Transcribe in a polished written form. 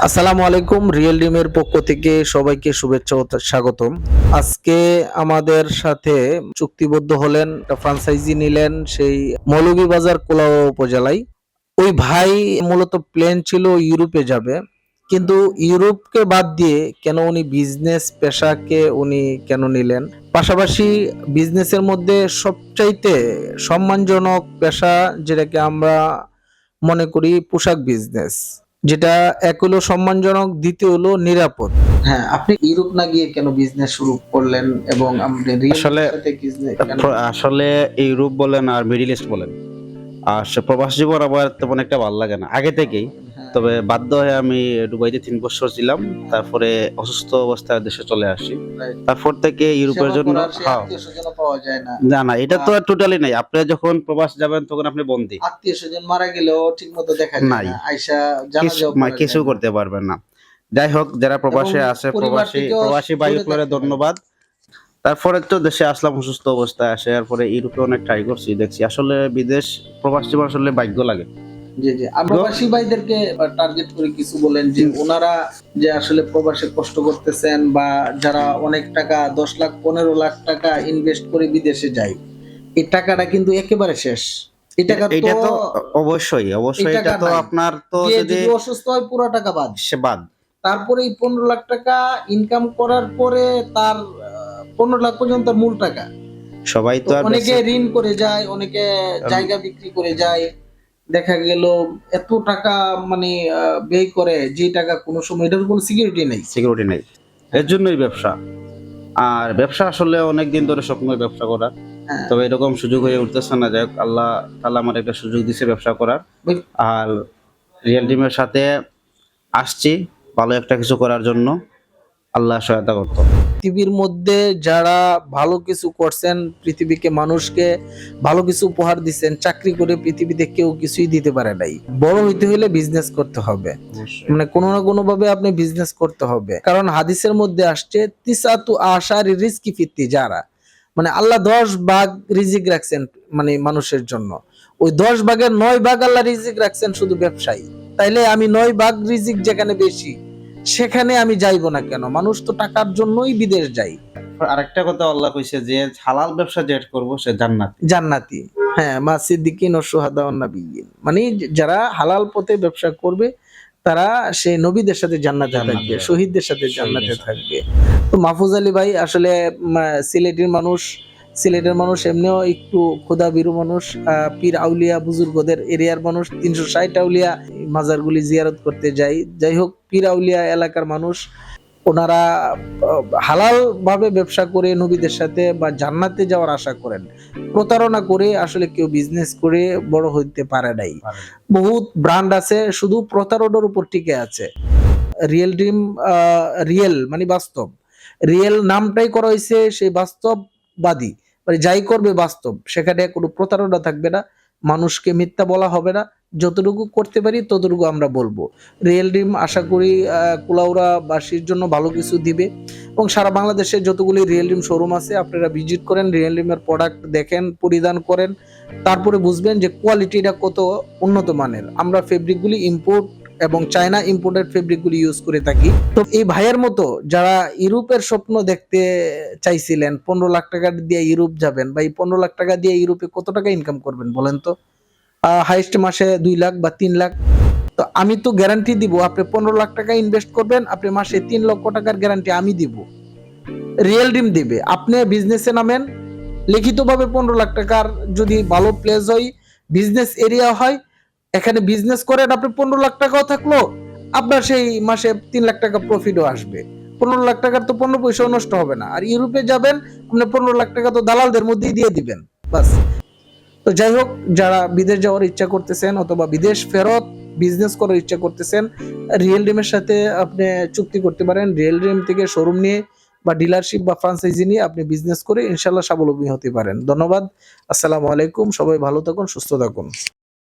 আসসালামু আলাইকুম। রিয়েল ডিমের পক্ষ থেকে সবাইকে শুভেচ্ছা ও স্বাগতম। আজকে আমাদের সাথে চুক্তিবদ্ধ হলেন, একটা ফ্রাঞ্চাইজি নিলেন সেই মৌলভীবাজার কোলাউড়া উপজেলায়। ওই ভাই মূলত প্ল্যান ছিল ইউরোপে যাবে, কিন্তু ইউরোপকে বাদ দিয়ে কেন উনি বিজনেস পেশাকে উনি কেন নিলেন? পাশাপাশি বিজনেসের মধ্যে সবচাইতে সম্মানজনক পেশা যেটাকে আমরা মনে করি পোশাক বিজনেস, যেটা এক হলো সম্মানজনক, দ্বিতীয় হলো নিরাপদ। হ্যাঁ, আপনি ইউরোপ না গিয়ে কেন বিজনেস শুরু করলেন এবং আপনি রিয়েল আসলে সাথে বিজনেস কেন? আসলে ইউরোপ বলেন আর মিডিল ইস্ট বলেন, আর প্রবাস জীবন আমার তেমন একটা ভালো লাগে না আগে থেকেই। হ্যাঁ, তবে বাধ্য হয়ে আমি দুবাইতে 3 বছর ছিলাম, তারপরে অসুস্থ অবস্থায় দেশে চলে আসি। right. তারপর থেকে ইউরোপের সেবা জন্য করার সেই হ্যাঁ, আত্মীয় স্বজন পাওয়া যায় না, না না, এটা তো বা আর টোটালি নাই। আপনি যখন প্রবাস যাবেন তখন আপনি বন্দী, আত্মীয় স্বজন মারা গেলেও ঠিক মতো দেখা যায় নাই না, আইসা জানাজাও করা যায় কিছু না, করতে পারবেন না। যাই হোক, যারা এবং প্রবাসে আছে, পরিবার থেকেও প্রবাসী ভাই দূরে থাকতে হয়। ধন্যবাদ। তারপরে তো দেশে আসলাম অসুস্থ অবস্থায়, আসার পরে ইউরোপে অনেক ট্রাই করছি, দেখছি আসলে বিদেশ প্রবাস জীবন আসলে ভাগ্য লাগে। জি জি, আর প্রবাসী ভাইদেরকে টার্গেট করে কিছু বলেন যে ওনারা যে আসলে প্রবাসে কষ্ট করতেছেন, বা যারা অনেক টাকা 10 লাখ 15 লাখ টাকা ইনভেস্ট করে বিদেশে যায়, এই টাকাটা কিন্তু একেবারে শেষ। এই টাকা এটা তো তো অবশ্যই এই অবশ্যই, এটা টাকা তো নাই, আপনার তো গিয়ে যদি যদি অসুস্থ হয় পুরো টাকা বাদ। সে বাদ। তারপরে এই 15 লাখ টাকা ইনকাম করার পরে তার 15 লাখ পর্যন্ত তার মূল টাকা। সবাই তো তো আর অনেকে ঋণ করে যায়, অনেকে জায়গা বিক্রি করে যায়। দেখা গেল এত টাকা মানে ব্যয় করে, যে টাকা কোনো সময় এটার কোনো সিকিউরিটি নেই। সিকিউরিটি নেই, এর জন্যই ব্যবসা। আর ব্যবসা আসলে অনেক দিন ধরে স্বপ্ন ব্যবসা করার, হ্যাঁ, তবে এরকম সুযোগ হয়ে উঠতেছে না। যাই হোক, আল্লাহ তাআলা আমার একটা সুযোগ দিছে ব্যবসা করার। ওই- আর রিয়েল টিমের সাথে আসছি ভালো একটা কিছু করার জন্য, আল্লাহ সহায়তা করতো। পৃথিবীর মধ্যে যারা ভালো কিছু করছেন, পৃথিবীকে মানুষকে ভালো কিছু উপহার দিচ্ছেন, চাকরি করে পৃথিবীতে কেউ কিছুই দিতে পারে নাই। বড় হইতে হলে বিজনেস করতে হবে, মানে কোনো না কোনো ভাবে আপনি বিজনেস করতে হবে। কারণ হাদিসের মধ্যে আসছে তিসাতু আশার রিজকি ফিত্তি যারা, মানে আল্লাহ 10 ভাগ রিজিক রাখছেন মানে মানুষের জন্য। ওই 10 ভাগের 9 ভাগ আল্লাহ রিজিক রাখছেন শুধু ব্যবসায়ী। তাইলে আমি 9 ভাগ রিজিক যেখানে বেশি, সেখানে আমি যাইবো না কেন? মানুষ তো টাকার জন্যই বিদেশ যায়। আরেকটা কথা আল্লাহ কইছে যে হালাল ব্যবসা যে করবো সে জান্নাতি। জান্নাতি, হ্যাঁ, মা সিদ্দিকিন ও শুহাদা ওয়ান নাবিয়্যিন, মানে যারা হালাল পথে ব্যবসা করবে তারা সেই নবীদের সাথে জান্নাতে থাকবে, শহীদদের সাথে জান্নাতে থাকবে। তো মাহফুজ আলী ভাই আসলে সিলেটের মানুষ, সিলেটের মানুষ এমনিও একটু ক্ষুধাভীরু মানুষ। পীর আউলিয়া বুজুর্গদের এরিয়ার মানুষ, 360 আউলিয়া মাজারগুলি জিয়ারত করতে যায়। যাই হোক, পীর আউলিয়া এলাকার মানুষ, ওনারা হালাল ভাবে ব্যবসা করে নবীদের সাথে বা জান্নাতে যাওয়ার আশা করেন। প্রতারণা করে আসলে কেউ বিজনেস করে বড় হইতে পারে নাই। বহুত ব্র্যান্ড আছে শুধু প্রতারণার উপর টিকে আছে। রিয়েল ড্রিম, রিয়েল মানে বাস্তব, রিয়েল নামটাই করা হয়েছে সেই বাস্তববাদী, মানে যাই করবে বাস্তব, সেখানে কোনো প্রতারণা থাকবে না, মানুষকে মিথ্যা বলা হবে না। যতটুকু করতে পারি ততটুকু আমরা বলবো। রিয়েল ড্রিম আশা করি কুলাউড়াবাসীর জন্য ভালো কিছু দিবে, এবং সারা বাংলাদেশে যতগুলি রিয়েল ড্রিম শোরুম আছে আপনারা ভিজিট করেন, রিয়েল ড্রিমের প্রোডাক্ট দেখেন, পরিধান করেন, তারপরে বুঝবেন যে কোয়ালিটিটা কত উন্নত মানের। আমরা ফেব্রিকগুলি ইম্পোর্ট এবং চায়না ইম্পোর্টেড ফেব্রিকগুলি ইউজ করে থাকি। তো এই ভাইয়ের মতো যারা ইউরোপের স্বপ্ন দেখতে চাইছিলেন, 15 লাখ টাকা দিয়ে ইউরোপ যাবেন, বা এই 15 লাখ টাকা দিয়ে ইউরোপে কত টাকা ইনকাম করবেন বলেন তো? হাইস্ট মাসে 2 লাখ বা 3 লাখ। তো আমি তো গ্যারান্টি দিব, আপনি 15 লাখ টাকা ইনভেস্ট করবেন, আপনি মাসে 3 লক্ষ টাকার গ্যারান্টি আমি দিব, রিয়েল ডিম দিবে। আপনি বিজনেসে নামেন, লিখিতভাবে 15 লাখ টাকার যদি ভালো প্লেস হয়, বিজনেস এরিয়া হয়, এখানে বিজনেস করেন, আপনি 15 লাখ টাকাও থাকলো, আপনার সেই মাসে 3 লাখ টাকা প্রফিটও আসবে। 15 লাখ টাকার তো 15 পয়সাও নষ্ট হবে না। আর ইউরোপে যাবেন, আপনি 15 লাখ টাকা তো দালালদের মধ্যেই দিয়ে দিবেন, বাস। তো যাই হোক, যারা বিদেশ যাওয়ার ইচ্ছা করতেছেন অথবা বিদেশ ফেরত বিজনেস করার ইচ্ছা করতেছেন, রিয়েল ড্রিমের সাথে আপনি চুক্তি করতে পারেন। রিয়েল ড্রিম থেকে শোরুম নিয়ে বা ডিলারশিপ বা ফ্রাঞ্চাইজি নিয়ে আপনি বিজনেস করে ইনশাল্লাহ স্বাবলম্বী হতে পারেন। ধন্যবাদ। আসসালামু আলাইকুম। সবাই ভালো থাকুন, সুস্থ থাকুন।